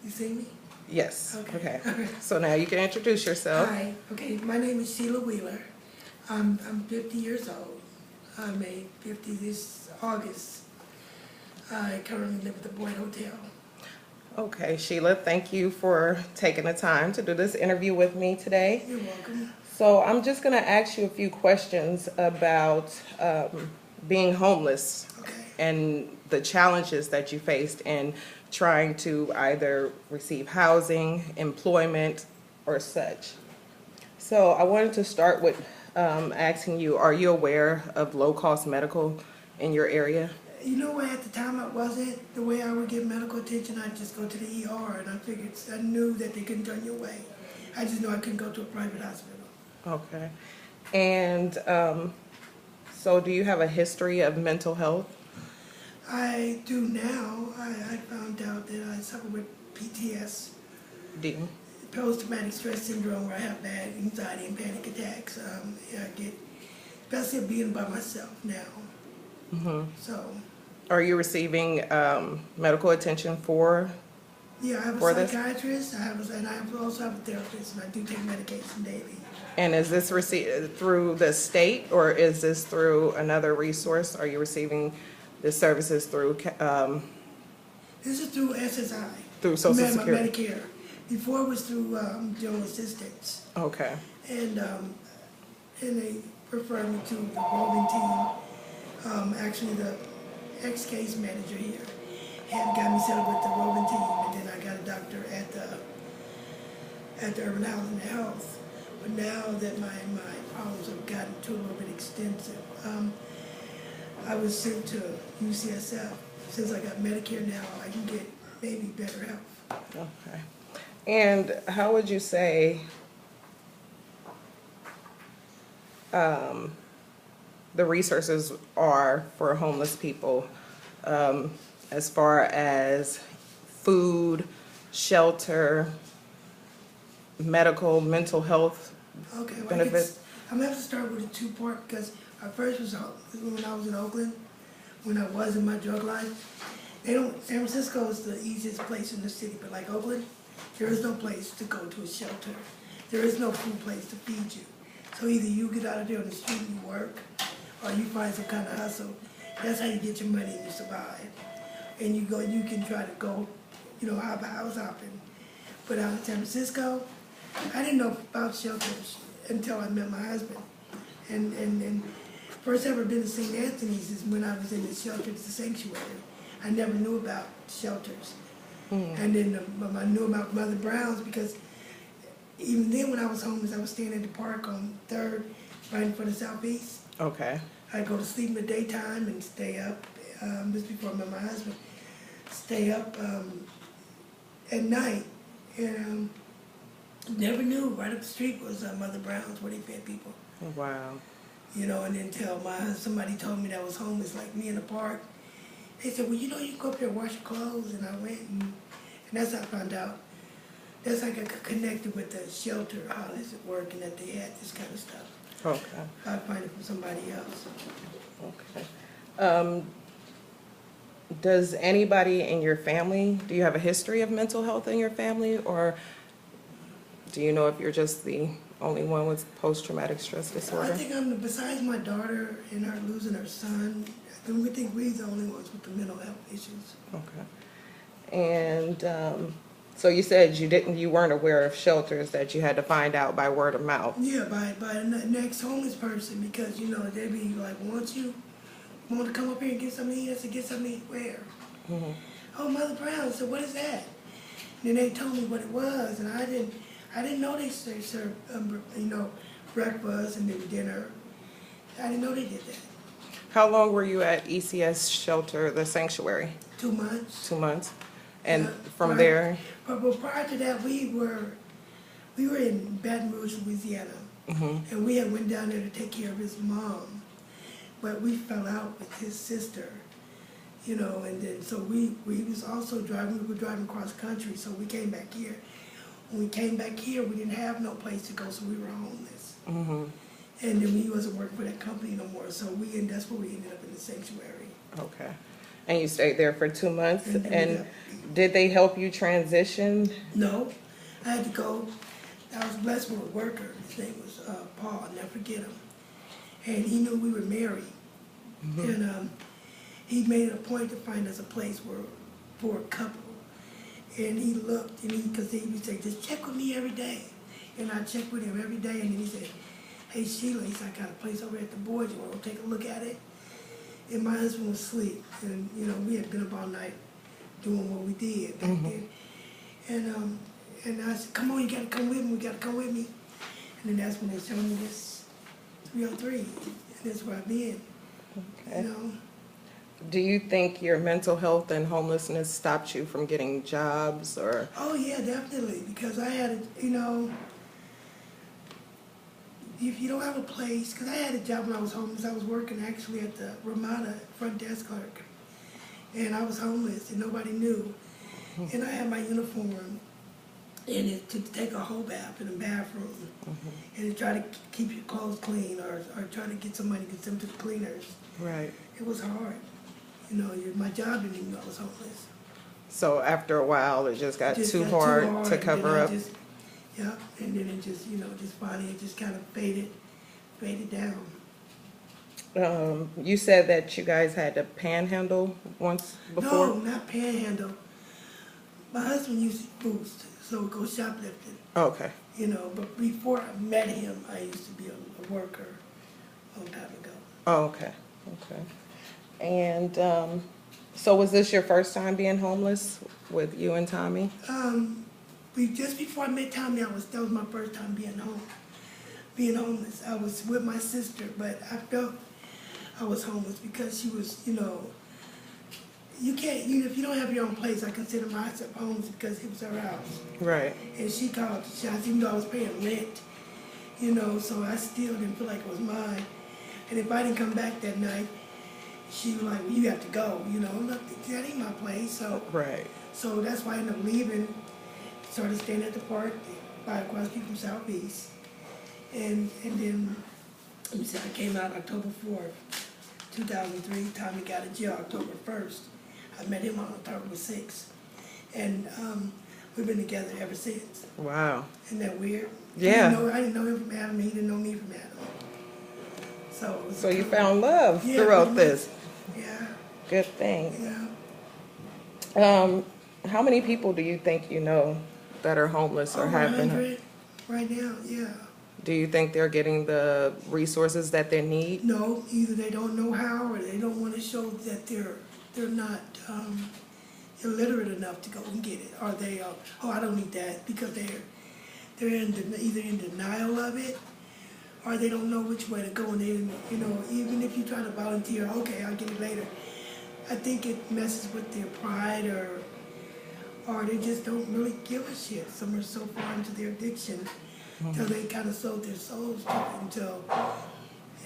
You see me? Yes. Okay. Okay. So now you can introduce yourself. Hi. Okay, my name is Sheila Wheeler. I'm 50 years old. I made 50 this August. I currently live at the Boyd Hotel. Okay, Sheila, thank you for taking the time to do this interview with me today. You're welcome. So I'm just going to ask you a few questions about being homeless Okay. and the challenges that you faced in trying to either receive housing, employment, or such. So I wanted to start with asking you, are you aware of low-cost medical in your area? You know what, at the time I wasn't. The way I would get medical attention, I'd just go to the ER, and I knew that they couldn't turn you away. I just knew I couldn't go to a private hospital. Okay. And so do you have a history of mental health? I do now. I found out that I suffer with PTS. Do you? Post-traumatic stress syndrome, where I have bad anxiety and panic attacks. I get, especially being by myself now. Mm-hmm. So, Are you receiving medical attention for yeah, I have for a this? psychiatrist. And I also have a therapist, and I do take medication daily. And is this received through the state, or is this through another resource? Are you receiving the services through This is through SSI. through Social My Security? Medicare. Before it was through general assistance, Okay. and they referred me to the roving team. Actually, the ex-case manager here had got me set up with the roving team, and then I got a doctor at the Urban Housing and Health. But now that my problems have gotten to a little bit extensive, I was sent to UCSF. Since I got Medicare now, I can get maybe better health. Okay. And how would you say the resources are for homeless people as far as food, shelter, medical, mental health Okay, well, benefits? I'm gonna have to start with a two-part, because my first was when I was in Oakland, when I was in my drug life. San Francisco is the easiest place in the city, but like Oakland, there is no place to go to a shelter. There is no food place to feed you. So either you get out of there on the street and you work, or you find some kind of hustle. That's how you get your money and you survive. And you can try to go, house hopping. But out in San Francisco, I didn't know about shelters until I met my husband. And first ever been to St. Anthony's is when I was in the shelter, it's the sanctuary. I never knew about shelters. And then I knew about Mother Brown's, because even then when I was homeless, I was staying at the park on 3rd, right in front of Southeast. Okay. I'd go to sleep in the daytime and stay up, this before I met my husband, stay up at night. And never knew right up the street was Mother Brown's, where they fed people. Wow. And until somebody told me that was homeless like me in the park. They said, well, you can go up there and wash your clothes. And I went, and that's how I found out. That's how I got connected with the shelter, how does it work, and that they had this kind of stuff. Okay. I'd find it from somebody else. Okay. Does anybody in your family, do you have a history of mental health in your family, or do you know if you're just the only one with post-traumatic stress disorder? I think besides my daughter and her losing her son, I think we're the only ones with the mental health issues. Okay. And so you said you weren't aware of shelters, that you had to find out by word of mouth. Yeah, by the next homeless person, because they be like, want to come up here and get something to eat? I said, get something to eat where? Mm-hmm. Oh, Mother Brown. I said, what is that? And then they told me what it was, and I didn't know they served breakfast and then dinner. I didn't know they did that. How long were you at ECS shelter, the sanctuary? 2 months. 2 months. And from prior, there? But prior to that, we were in Baton Rouge, Louisiana, Mm-hmm. and we had went down there to take care of his mom, but we fell out with his sister, and then so we was also driving. We were driving cross country, so we came back here. When we came back here, we didn't have no place to go, so we were homeless. Mm-hmm. And then we wasn't working for that company no more, so that's where we ended up in the sanctuary. Okay. Yeah. And you stayed there for 2 months? And And did they help you transition? no, I had to go. I was blessed with a worker. His name was Paul. I'll never forget him. And he knew we were married. And he made it a point to find us a place for a couple. And he looked, and because he would say, just check with me every day. And I checked with him every day, and then he said, hey, Sheila, he said, I got a place over at the boys. You want to take a look at it? And my husband was asleep. And, you know, we had been up all night doing what we did back then. And I said, come on, you got to come with me. We got to come with me. And then that's when they showed me this 303. And that's where I've been, Okay. you know. Do you think your mental health and homelessness stopped you from getting jobs or? Oh, yeah, definitely. Because I had, you know, if you don't have a place, because I had a job when I was homeless. I was working actually at the Ramada front desk clerk. And I was homeless and nobody knew. And I had my uniform and it, to take a whole bath in a bathroom. And to try to keep your clothes clean or try to get somebody to get them to the cleaners. Right. It was hard. You know, my job didn't even know I was homeless. So after a while, it just got Just too got hard and to then cover I up? just, yeah, and then it just, you know, just finally it just kind of faded down. You said that you guys had to panhandle once before? No, not panhandle. My husband used to boost, so go shoplifting, Okay. you know. But before I met him, I used to be a worker a long time ago. Oh, okay. Okay. And so was this your first time being homeless with you and Tommy? Just before I met Tommy, that was my first time being homeless. I was with my sister, but I felt I was homeless because she was, you know, you can't, you know, if you don't have your own place, I consider myself homeless because it was her house. Right. And she called the shots, even though I was paying rent, you know, so I still didn't feel like it was mine. And if I didn't come back that night, she was like, well, you have to go, you know. Look, that ain't my place, so. Right. So that's why I ended up leaving, started staying at the park, by across the street from Southeast. And then, let me see, I came out October 4th, 2003. Tommy got in jail October 1st. I met him on October 6th. And we've been together ever since. Wow. Isn't that weird? Yeah. I didn't know him from Adam, he didn't know me from Adam. So, it was So you kinda- found love Yeah, throughout pretty this. much. Yeah, Good thing. yeah. How many people do you think you know that are homeless or Over have been? 100 right now, yeah. Do you think they're getting the resources that they need? No, either they don't know how or they don't want to show that they're not illiterate enough to go and get it. Or they, oh, I don't need that because they're either in denial of it or they don't know which way to go. And they, you know, even if you try to volunteer, okay, I'll get it later. I think it messes with their pride or they just don't really give a shit. Some are so far into their addiction until they kind of sold their souls to it until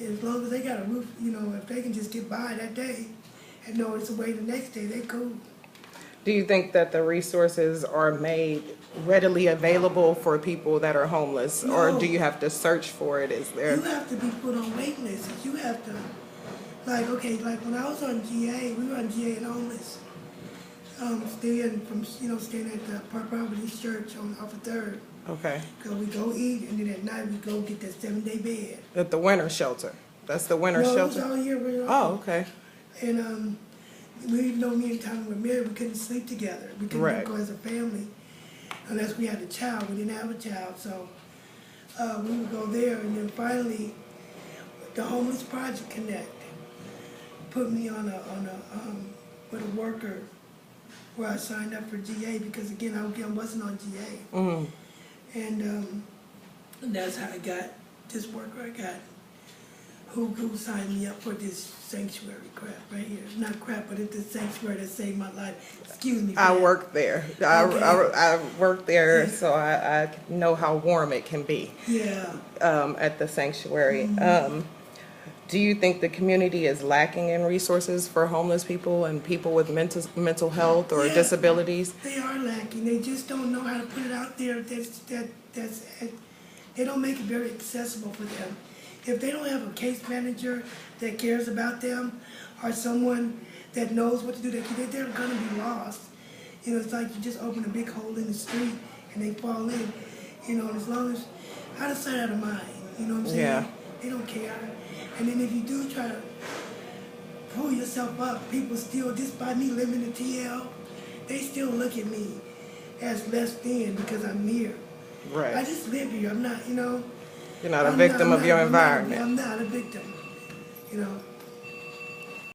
as long as they got a roof, you know, if they can just get by that day and know it's away the next day, they cool. Do you think that the resources are made readily available for people that are homeless? Or No. do you have to search for it? Is there? You have to be put on wait lists. You have to, like, okay, like when I was on GA, we were on GA and homeless. Staying at the Park Providence Church off of 3rd. Okay. Because we go eat, and then at night we go get that 7-day bed. At the winter shelter. That's the winter No, it was shelter? all year round. Oh, okay. And we even though me and Tommy were married, we couldn't sleep together. We couldn't Right. go as a family unless we had a child. We didn't have a child, so we would go there. And then finally, the Homeless Project Connect put me on with a worker where I signed up for GA because again I wasn't on GA. Mm-hmm. And that's how I got this worker. I got who signed me up for this sanctuary crap right here. Not crap, but it's the sanctuary that saved my life. Excuse me. I worked there. Okay. I worked there, Yeah. so I know how warm it can be Yeah. at the sanctuary. Do you think the community is lacking in resources for homeless people and people with mental health or Yeah. disabilities? They are lacking. They just don't know how to put it out there. They don't make it very accessible for them. If they don't have a case manager that cares about them or someone that knows what to do, they're gonna be lost. You know, it's like you just open a big hole in the street and they fall in. You know, and as long as, out of sight, out of mind, you know what I'm saying? Yeah. They don't care. And then if you do try to pull yourself up, people still, just by me living in TL, they still look at me as less than because I'm here. I Right. just live here. I'm not, you know. You're not a victim of your environment. I'm not a victim, you know.